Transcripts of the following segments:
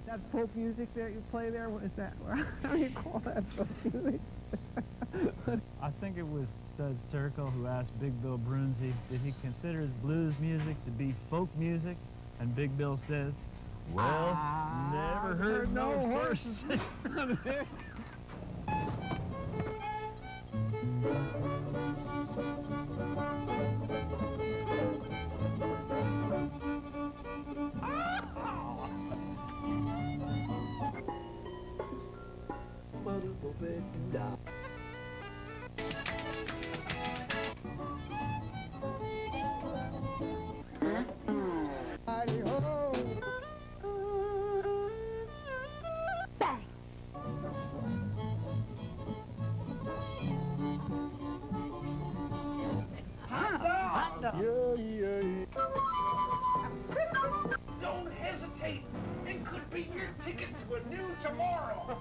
That folk music that you play there, what is that? How do you call that folk music? I think it was Studs Terkel who asked Big Bill Brunzi if he considers blues music to be folk music, and Big Bill says, well, never heard no horses. Don't hesitate. It could be your ticket to a new tomorrow.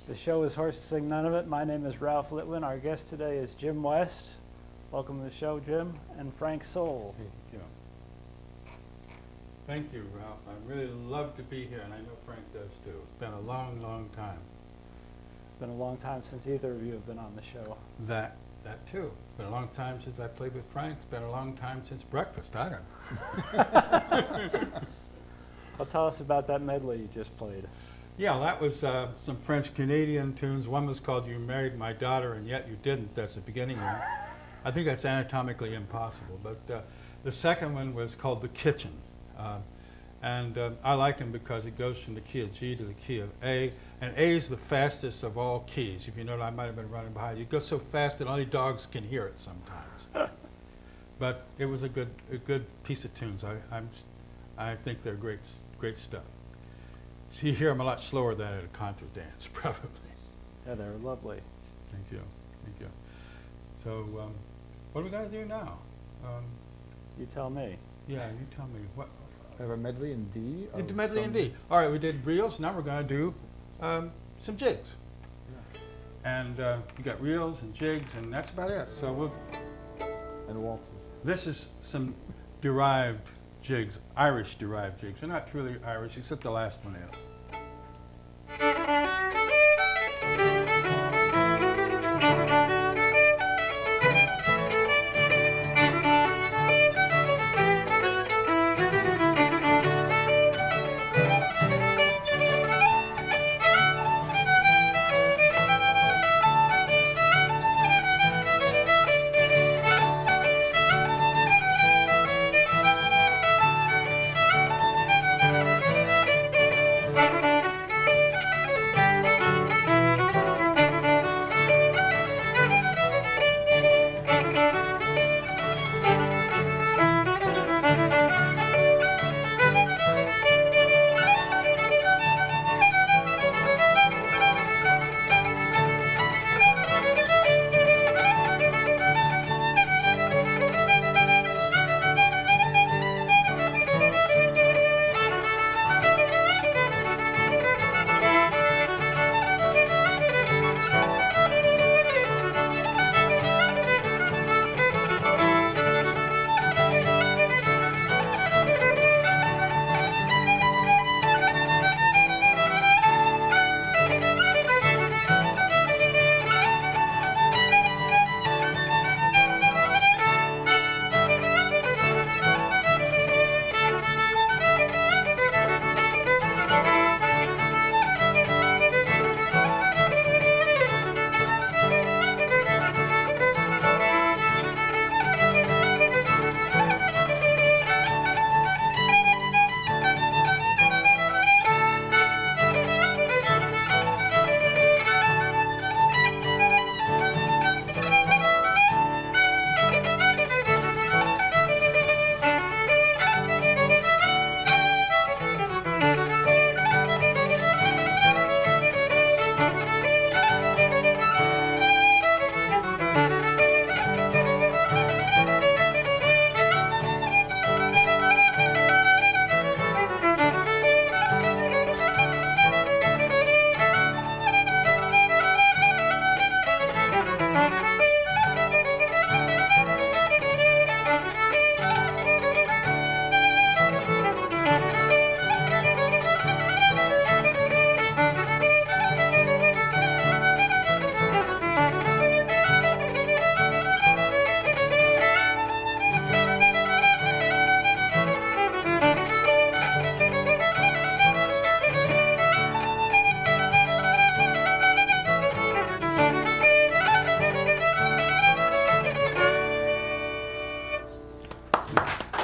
The show is Horses Sing None of It. My name is Ralph Litwin. Our guest today is Jim West. Welcome to the show, Jim, and Frank Soule. Thank you. Thank you, Ralph. I really love to be here, and I know Frank does too. It's been a long, long time. It's been a long time since either of you have been on the show. That too. It's been a long time since I played with Frank. It's been a long time since breakfast. I don't know. Well, tell us about that medley you just played. Yeah, that was some French-Canadian tunes. One was called You Married My Daughter and Yet You Didn't. That's the beginning one. I think that's anatomically impossible. But the second one was called The Kitchen. I like him because it goes from the key of G to the key of A. And A is the fastest of all keys. If you know, I might have been running behind you. It goes so fast that only dogs can hear it sometimes. But it was a good piece of tunes. I think they're great stuff. So you hear them a lot slower than at a contra dance, probably. Yeah, they're lovely. Thank you. Thank you. So what do we got to do now? You tell me. Yeah, you tell me. What? I have a medley in D. It's of medley in some- D. All right, we did reels. Now we're going to do some jigs. And you got reels and jigs, and that's about it. So and waltzes. this is some derived jigs, Irish derived jigs. They're not truly Irish, except the last one is.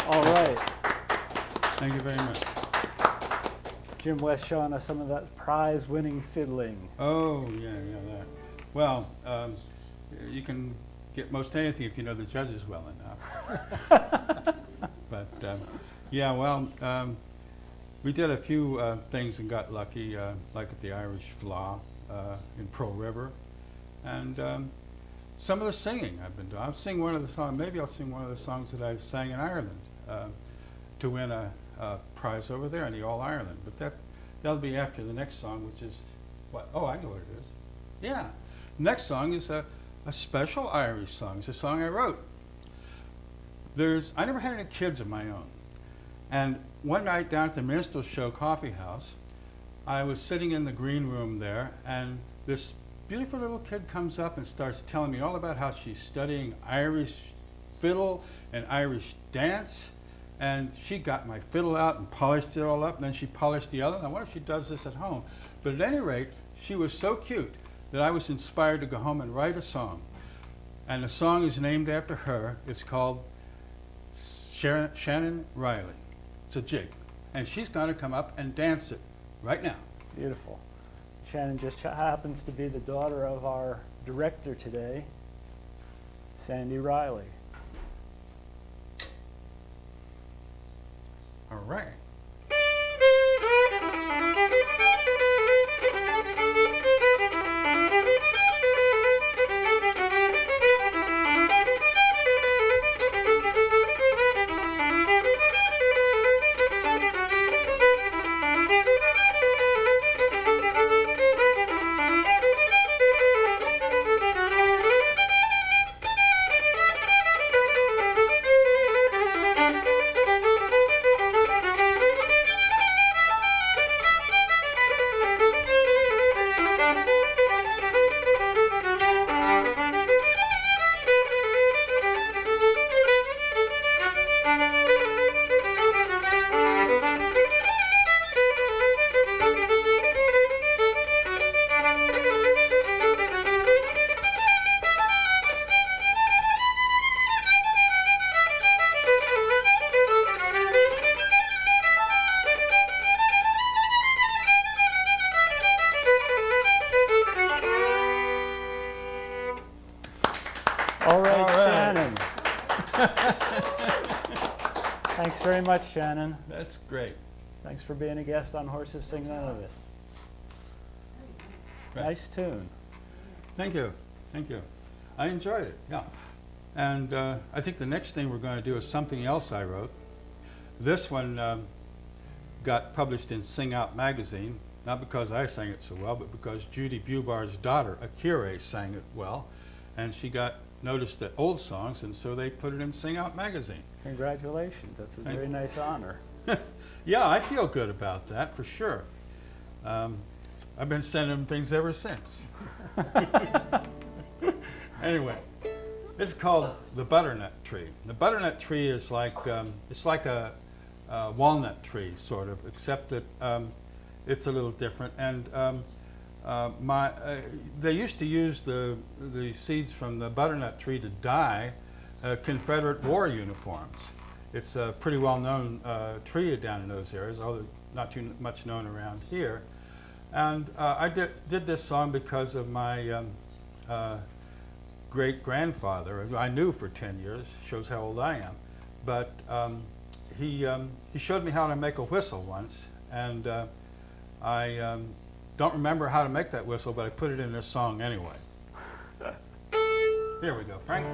All right. Thank you very much. Jim West showing us some of that prize-winning fiddling. Oh, yeah, that. Well, you can get most anything if you know the judges well enough. But, yeah, well, we did a few things and got lucky, like at the Irish Fleadh in Pearl River. And some of the singing I've been doing. I'll sing one of the songs, maybe I'll sing one of the songs that I sang in Ireland to win a prize over there in the All Ireland. But that'll be after the next song, which is, what? Oh, I know what it is. Yeah. Next song is a special Irish song. It's a song I wrote. I never had any kids of my own. And one night down at the Minstrel Show Coffee House, I was sitting in the green room there, and this beautiful little kid comes up and starts telling me all about how she's studying Irish fiddle and Irish dance. And she got my fiddle out and polished it all up, and then she polished the other. And I wonder if she does this at home. But at any rate, she was so cute that I was inspired to go home and write a song. And the song is named after her. It's called Shannon Reilly. It's a jig. And she's going to come up and dance it right now. Beautiful. Shannon just happens to be the daughter of our director today, Sandy Reilly. All right. Thanks very much, Shannon. That's great. Thanks for being a guest on Horses Sing None of It. Right. Nice tune. Thank you. Thank you. I enjoyed it, yeah. And I think the next thing we're going to do is something else I wrote. This one got published in Sing Out magazine, not because I sang it so well, but because Judy Bubar's daughter, Akira, sang it well. And she got noticed at Old Songs, and so they put it in Sing Out magazine. Congratulations. That's a Thank very you. nice honor. Yeah, I feel good about that, for sure. I've been sending them things ever since. Anyway, it's called the butternut tree. The butternut tree is like, it's like a walnut tree, sort of, except that it's a little different. And they used to use the seeds from the butternut tree to dye Confederate war uniforms. It's a pretty well-known tree down in those areas, although not too much known around here. And I did this song because of my great-grandfather, who I knew for 10 years, shows how old I am. But he showed me how to make a whistle once, and I don't remember how to make that whistle, but I put it in this song anyway. Here we go, Frank.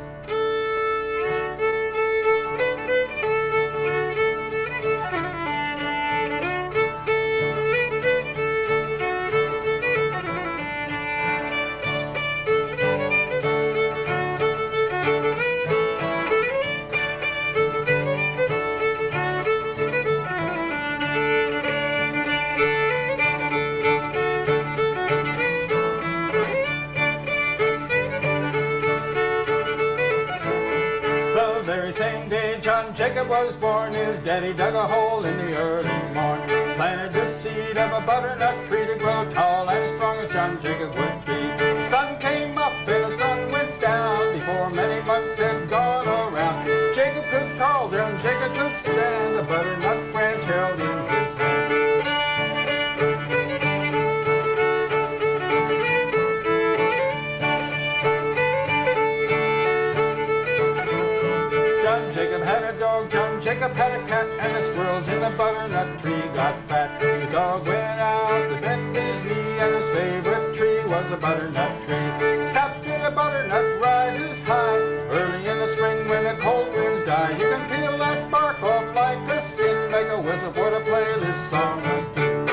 Jacob was born, his daddy dug a hole in the early morn, planted the seed of a butternut tree to grow tall and strong as John Jacob would be. The sun came up and the sun went down before many months had gone around. Jacob could crawl, John Jacob could stand, the butternut branch held in his hand. Jacob had a dog, John Jacob had a cat, and the squirrels in the butternut tree got fat. The dog went out to bend his knee, and his favorite tree was a butternut tree. Sap in the butternut rises high, early in the spring when the cold winds die. You can peel that bark off like a skin, make a whistle for to play this song with you.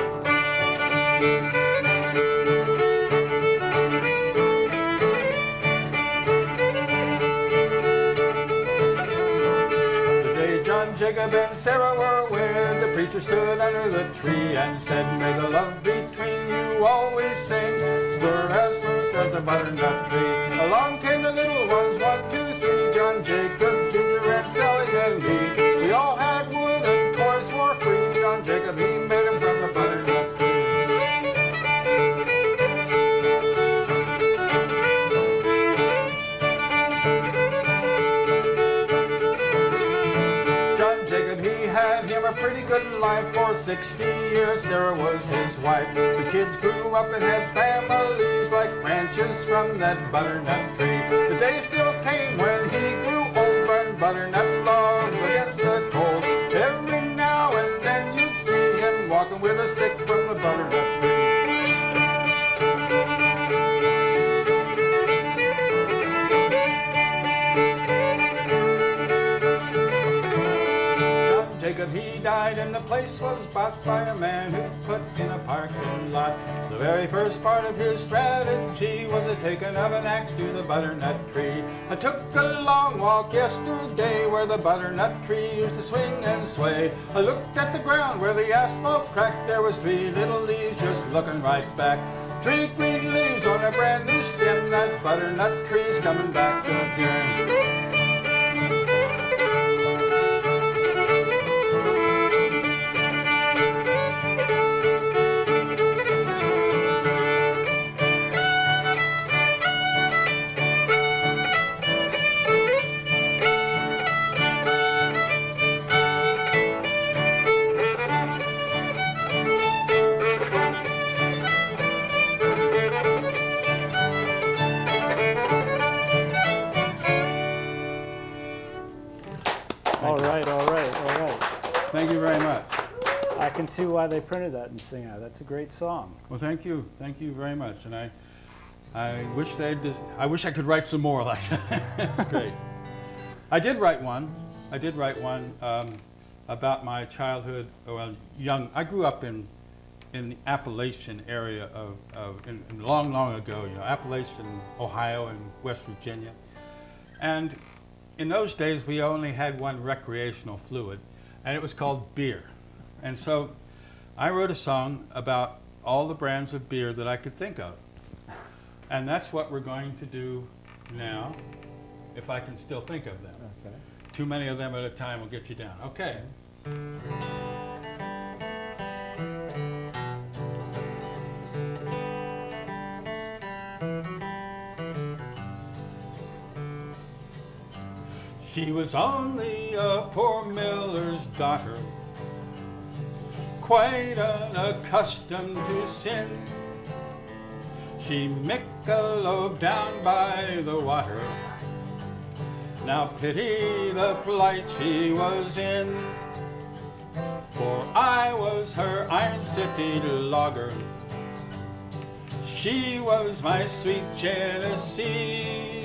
Jacob and Sarah were wed. The preacher stood under the tree and said, "May the love between you always sing, for as smooth as a butternut tree." Along came the little ones, 1, 2, 3, John Jacob, Junior, and Sally and me. We all had wood and toys for free. John Jacob, he made them from the butternut tree. Had him a pretty good life for 60 years. Sarah was his wife. The kids grew up and had families like branches from that butternut tree. The day still came when he grew old, burned butternut logs against the cold. Every now and then you'd see him walking with a stick from the butternut tree. Jacob, he died and the place was bought by a man who put in a parking lot. The very first part of his strategy was the taking of an axe to the butternut tree. I took a long walk yesterday where the butternut tree used to swing and sway. I looked at the ground where the asphalt cracked. There was 3 little leaves just looking right back. 3 green leaves on a brand new stem. That butternut tree's coming back again. right, all right, all right. Thank you very much. I can see why they printed that and Sing Out. That's a great song. Well, thank you very much. And I wish I wish I could write some more like that. That's great. I did write one about my childhood. Well, I grew up in the Appalachian area in long ago. You know, Appalachian, Ohio, and West Virginia. And in those days, we only had one recreational fluid, and it was called beer. And so I wrote a song about all the brands of beer that I could think of. And that's what we're going to do now, if I can still think of them. Okay. Too many of them at a time will get you down. Okay. She was only a poor miller's daughter, quite unaccustomed to sin. She Michelob down by the water, now pity the plight she was in. For I was her Iron City logger, she was my sweet Genesee.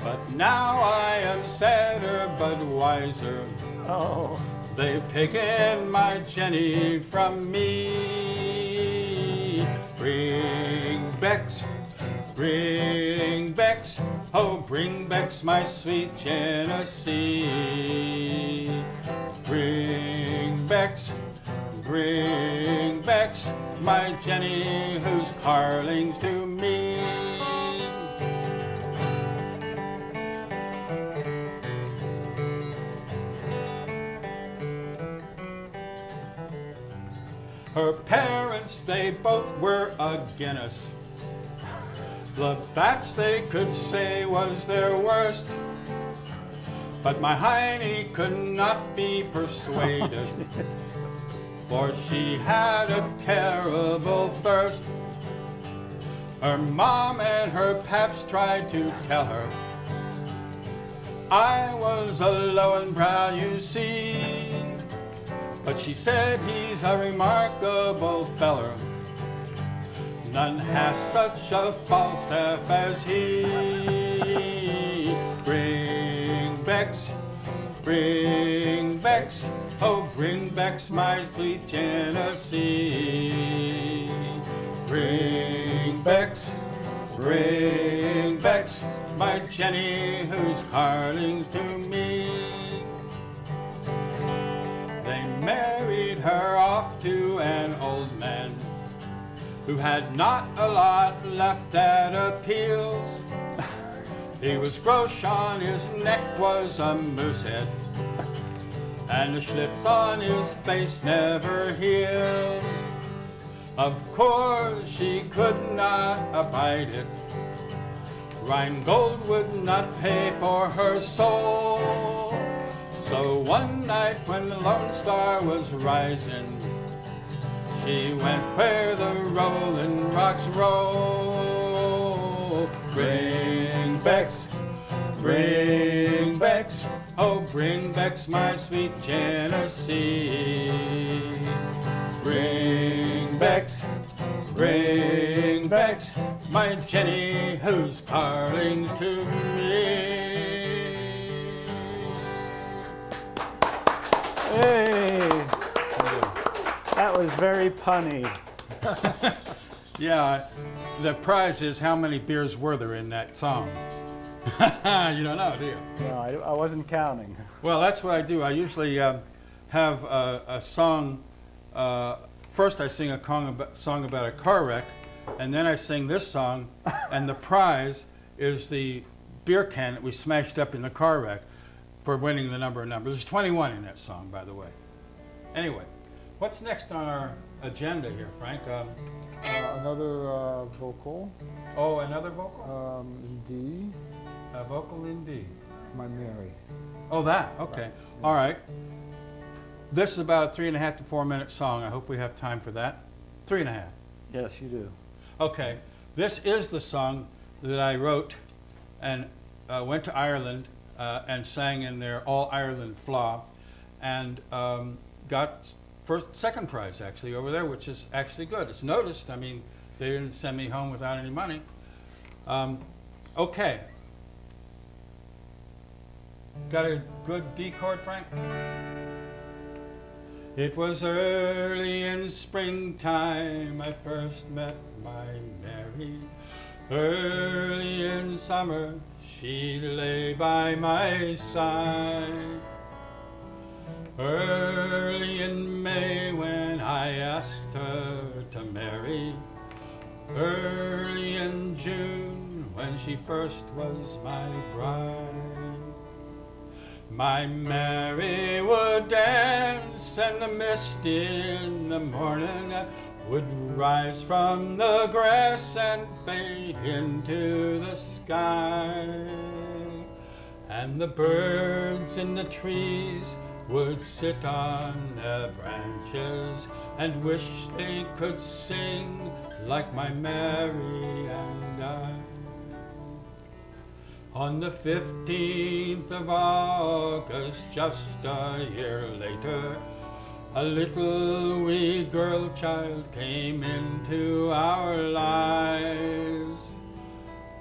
But now I am sadder but wiser. Oh. They've taken my Jenny from me. Bring Bex, oh bring Bex my sweet Genesee. Bring Bex, my Jenny who's carlings to me. Her parents, they both were against. The bats they could say was their worst. But my Heine could not be persuaded, for she had a terrible thirst. Her mom and her paps tried to tell her I was a Lowenbrow, you see. But she said he's a remarkable feller, none has such a Falstaff as he. Bring Bex, oh bring Bex my sweet Genesee. Bring Bex, my Jenny who's carlings to me. They married her off to an old man who had not a lot left that appeals. He was gross on his neck was a moose head, and the schlitz on his face never healed. Of course she could not abide it. Rheingold would not pay for her soul. So one night when the Lone Star was rising, she went where the rolling rocks roll. Bring Bex, oh bring Bex my sweet Genesee. Bring Bex, my Jenny who's carlings to me. Hey! That was very punny. Yeah, the prize is how many beers were there in that song. You don't know, do you? No, I wasn't counting. Well, that's what I do. I usually have a song. First, I sing a song about a car wreck, and then I sing this song, and the prize is the beer can that we smashed up in the car wreck for winning the number of numbers. There's 21 in that song, by the way. Anyway, what's next on our agenda here, Frank? Another vocal. Oh, another vocal? In D. A vocal in D. My Mary. Oh, that. Okay. All right. This is about a 3.5 to 4 minute song. I hope we have time for that. 3.5. Yes, you do. Okay. This is the song that I wrote and went to Ireland and sang in their All Ireland Flaw, and got second prize actually over there, which is actually good. It's noticed. I mean, they didn't send me home without any money. Okay. Got a good D chord, Frank? It was early in springtime I first met my Mary. Early in summer she lay by my side. Early in May when I asked her to marry. Early in June when she first was my bride. My Mary would dance and the mist in the morning would rise from the grass and fade into the sky. And the birds in the trees would sit on their branches and wish they could sing like my Mary and I. On the 15th of August, just a year later, a little wee girl child came into our lives.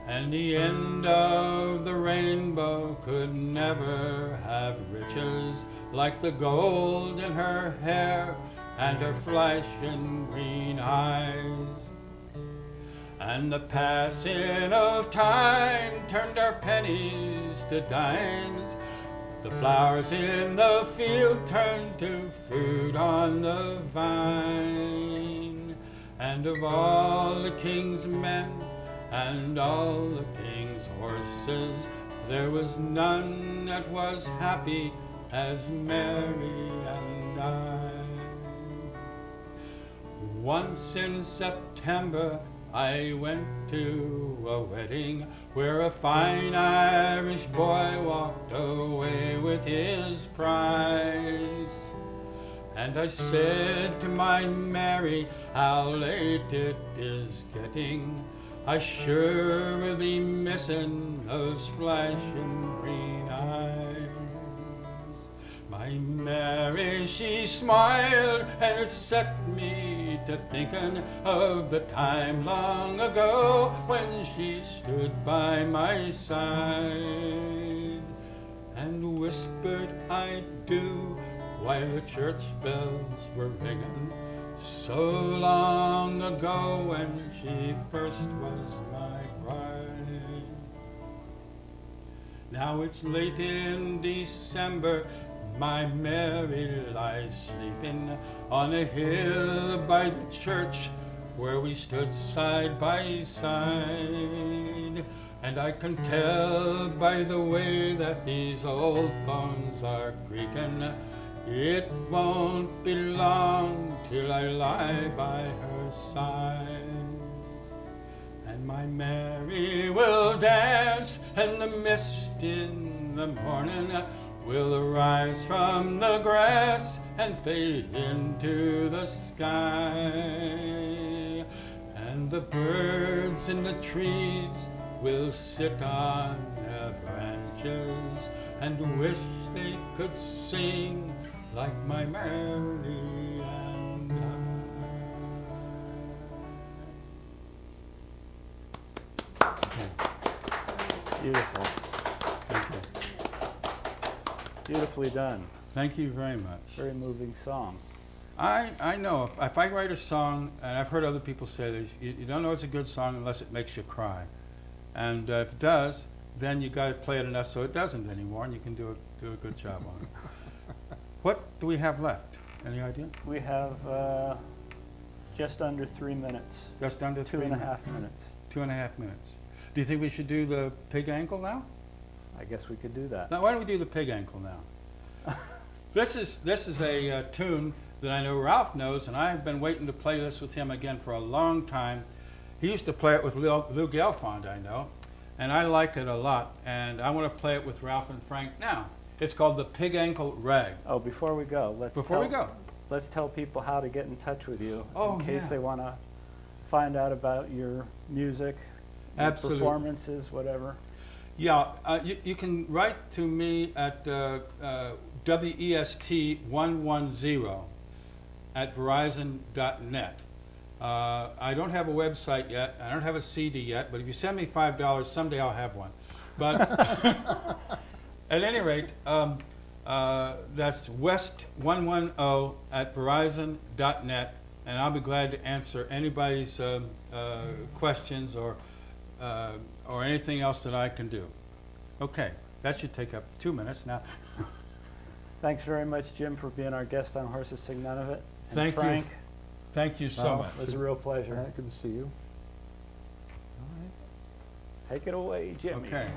And the end of the rainbow could never have riches like the gold in her hair and her flashing green eyes. And the passing of time turned our pennies to dimes. The flowers in the field turned to fruit on the vine. And of all the king's men and all the king's horses, there was none that was happy as Mary and I. Once in September I went to a wedding where a fine Irish boy walked away with his prize. And I said to my Mary, how late it is getting. I sure will be missing those flashing green eyes. My Mary, she smiled, and it set me to thinking of the time long ago when she stood by my side and whispered I do while the church bells were ringing so long ago when she first was my bride. Now it's late in December, my Mary lies sleeping on a hill by the church where we stood side by side. And I can tell by the way that these old bones are creaking, it won't be long till I lie by her side. And my Mary will dance, and the mist in the morning will rise from the grass and fade into the sky. And the birds in the trees will sit on their branches and wish they could sing like my Mary and I. Beautiful. Thank you. Beautifully done. Thank you very much. Very moving song. I know if I write a song, and I've heard other people say this, you don't know it's a good song unless it makes you cry. And if it does, then you got to play it enough so it doesn't anymore, and you can do a good job on it. What do we have left? Any idea? We have just under 3 minutes. Just under 3 2.5 minutes. 2.5 minutes. Do you think we should do the pig ankle now? I guess we could do that. Now, why don't we do the pig ankle now? This is a tune that I know Ralph knows, and I've been waiting to play this with him again for a long time. He used to play it with Lou Gelfond, I know, and I like it a lot, and I want to play it with Ralph and Frank now. It's called the Pig Ankle Rag. Oh, before we go, let's tell people how to get in touch with you in case they want to find out about your music, your Absolutely. performances, whatever. Yeah, you can write to me at WEST110 at verizon.net. I don't have a website yet. I don't have a CD yet, but if you send me $5, someday I'll have one. But at any rate, that's west110 at verizon.net, and I'll be glad to answer anybody's questions or anything else that I can do. Okay, that should take up 2 minutes now. Thanks very much, Jim, for being our guest on Horses Sing None of It. And Thank you. Frank, Thank you so much. it was a real pleasure. Good to see you. Take it away, Jimmy. Okay.